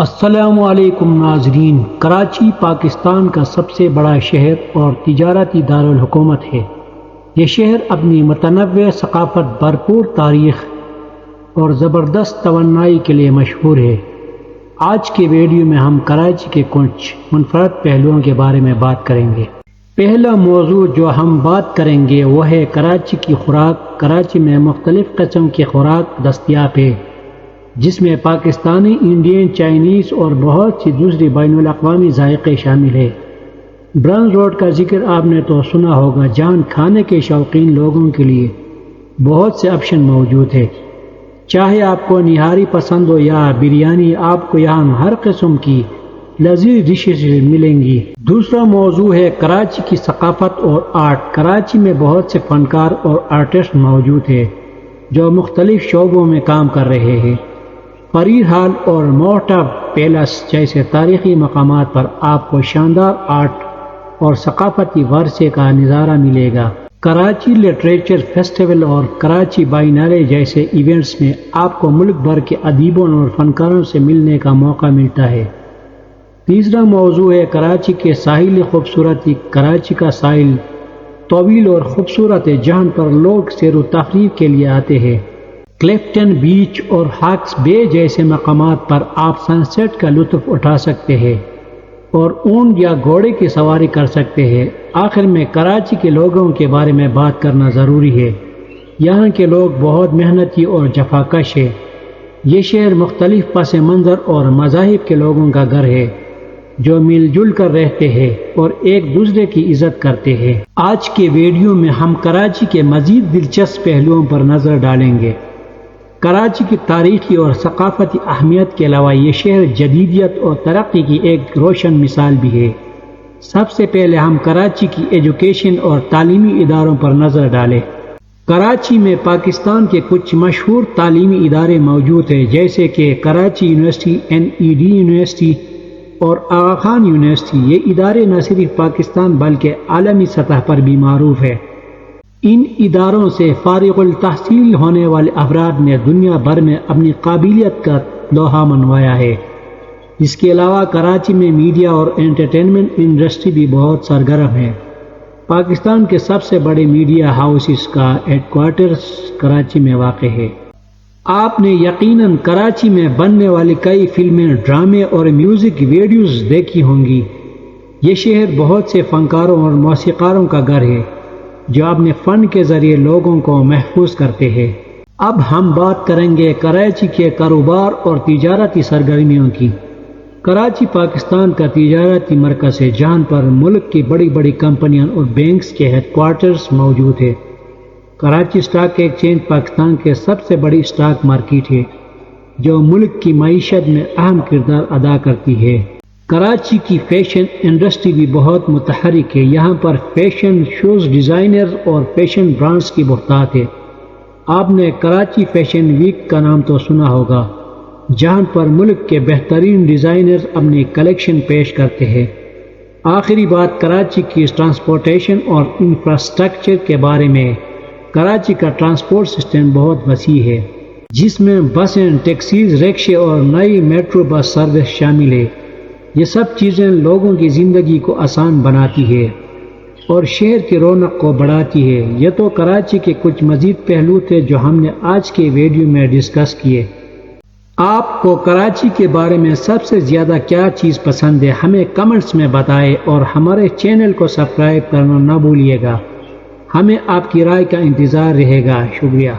السلام علیکم ناظرین، کراچی پاکستان کا سب سے بڑا شہر اور تجارتی دارالحکومت ہے۔ یہ شہر اپنی متنوع ثقافت، بھرپور تاریخ اور زبردست توانائی کے لیے مشہور ہے۔ آج کے ویڈیو میں ہم کراچی کے کچھ منفرد پہلوؤں کے بارے میں بات کریں گے۔ پہلا موضوع جو ہم بات کریں گے وہ ہے کراچی کی خوراک۔ کراچی میں مختلف قسم کی خوراک دستیاب ہے، جس میں پاکستانی، انڈین، چائنیز اور بہت سی دوسری بین الاقوامی ذائقے شامل ہیں۔ برنز روڈ کا ذکر آپ نے تو سنا ہوگا، جہاں کھانے کے شوقین لوگوں کے لیے بہت سے آپشن موجود ہیں۔ چاہے آپ کو نہاری پسند ہو یا بریانی، آپ کو یہاں ہر قسم کی لذیذ ڈشز ملیں گی۔ دوسرا موضوع ہے کراچی کی ثقافت اور آرٹ۔ کراچی میں بہت سے فنکار اور آرٹسٹ موجود ہیں جو مختلف شعبوں میں کام کر رہے ہیں۔ فرید ہال اور موٹا پیلس جیسے تاریخی مقامات پر آپ کو شاندار آرٹ اور ثقافتی ورثے کا نظارہ ملے گا۔ کراچی لٹریچر فیسٹیول اور کراچی بائنالے جیسے ایونٹس میں آپ کو ملک بھر کے ادیبوں اور فنکاروں سے ملنے کا موقع ملتا ہے۔ تیسرا موضوع ہے کراچی کے ساحلی خوبصورتی۔ کراچی کا ساحل طویل اور خوبصورت ہے، جہاں پر لوگ سیر و تفریح کے لیے آتے ہیں۔ کلفٹن بیچ اور ہاکس بے جیسے مقامات پر آپ سن سیٹ کا لطف اٹھا سکتے ہیں اور اونٹ یا گھوڑے کی سواری کر سکتے ہیں۔ آخر میں کراچی کے لوگوں کے بارے میں بات کرنا ضروری ہے۔ یہاں کے لوگ بہت محنتی اور جفاکش ہیں۔ یہ شہر مختلف پس منظر اور مذاہب کے لوگوں کا گھر ہے، جو مل جل کر رہتے ہیں اور ایک دوسرے کی عزت کرتے ہیں۔ آج کے ویڈیو میں ہم کراچی کے مزید دلچسپ پہلوؤں پر نظر ڈالیں گے۔ کراچی کی تاریخی اور ثقافتی اہمیت کے علاوہ یہ شہر جدیدیت اور ترقی کی ایک روشن مثال بھی ہے۔ سب سے پہلے ہم کراچی کی ایجوکیشن اور تعلیمی اداروں پر نظر ڈالیں۔ کراچی میں پاکستان کے کچھ مشہور تعلیمی ادارے موجود ہیں، جیسے کہ کراچی یونیورسٹی، NED یونیورسٹی اور آغا خان یونیورسٹی۔ یہ ادارے نہ صرف پاکستان بلکہ عالمی سطح پر بھی معروف ہیں۔ ان اداروں سے فارغ التحصیل ہونے والے افراد نے دنیا بھر میں اپنی قابلیت کا لوہا منوایا ہے۔ اس کے علاوہ کراچی میں میڈیا اور انٹرٹینمنٹ انڈسٹری بھی بہت سرگرم ہے۔ پاکستان کے سب سے بڑے میڈیا ہاؤسز کا ہیڈ کوارٹرز کراچی میں واقع ہے۔ آپ نے یقیناً کراچی میں بننے والی کئی فلمیں، ڈرامے اور میوزک ویڈیوز دیکھی ہوں گی۔ یہ شہر بہت سے فنکاروں اور موسیقاروں کا گھر ہے، جو اپنے فن کے ذریعے لوگوں کو محفوظ کرتے ہیں۔ اب ہم بات کریں گے کراچی کے کاروبار اور تجارتی سرگرمیوں کی۔ کراچی پاکستان کا تجارتی مرکز ہے، جہاں پر ملک کی بڑی بڑی کمپنیاں اور بینکس کے ہیڈ کوارٹرز موجود ہیں۔ کراچی اسٹاک ایکسچینج پاکستان کے سب سے بڑی اسٹاک مارکیٹ ہے، جو ملک کی معیشت میں اہم کردار ادا کرتی ہے۔ کراچی کی فیشن انڈسٹری بھی بہت متحرک ہے۔ یہاں پر فیشن شوز، ڈیزائنر اور فیشن برانڈز کی بہتات ہے۔ آپ نے کراچی فیشن ویک کا نام تو سنا ہوگا، جہاں پر ملک کے بہترین ڈیزائنرز اپنی کلیکشن پیش کرتے ہیں۔ آخری بات کراچی کی ٹرانسپورٹیشن اور انفراسٹرکچر کے بارے میں۔ کراچی کا ٹرانسپورٹ سسٹم بہت وسیع ہے، جس میں بسیں، ٹیکسیز، رکشے اور نئی میٹرو بس سروس شامل ہے۔ یہ سب چیزیں لوگوں کی زندگی کو آسان بناتی ہے اور شہر کی رونق کو بڑھاتی ہے۔ یہ تو کراچی کے کچھ مزید پہلو تھے جو ہم نے آج کے ویڈیو میں ڈسکس کیے۔ آپ کو کراچی کے بارے میں سب سے زیادہ کیا چیز پسند ہے، ہمیں کمنٹس میں بتائیں اور ہمارے چینل کو سبسکرائب کرنا نہ بھولیے گا۔ ہمیں آپ کی رائے کا انتظار رہے گا۔ شکریہ۔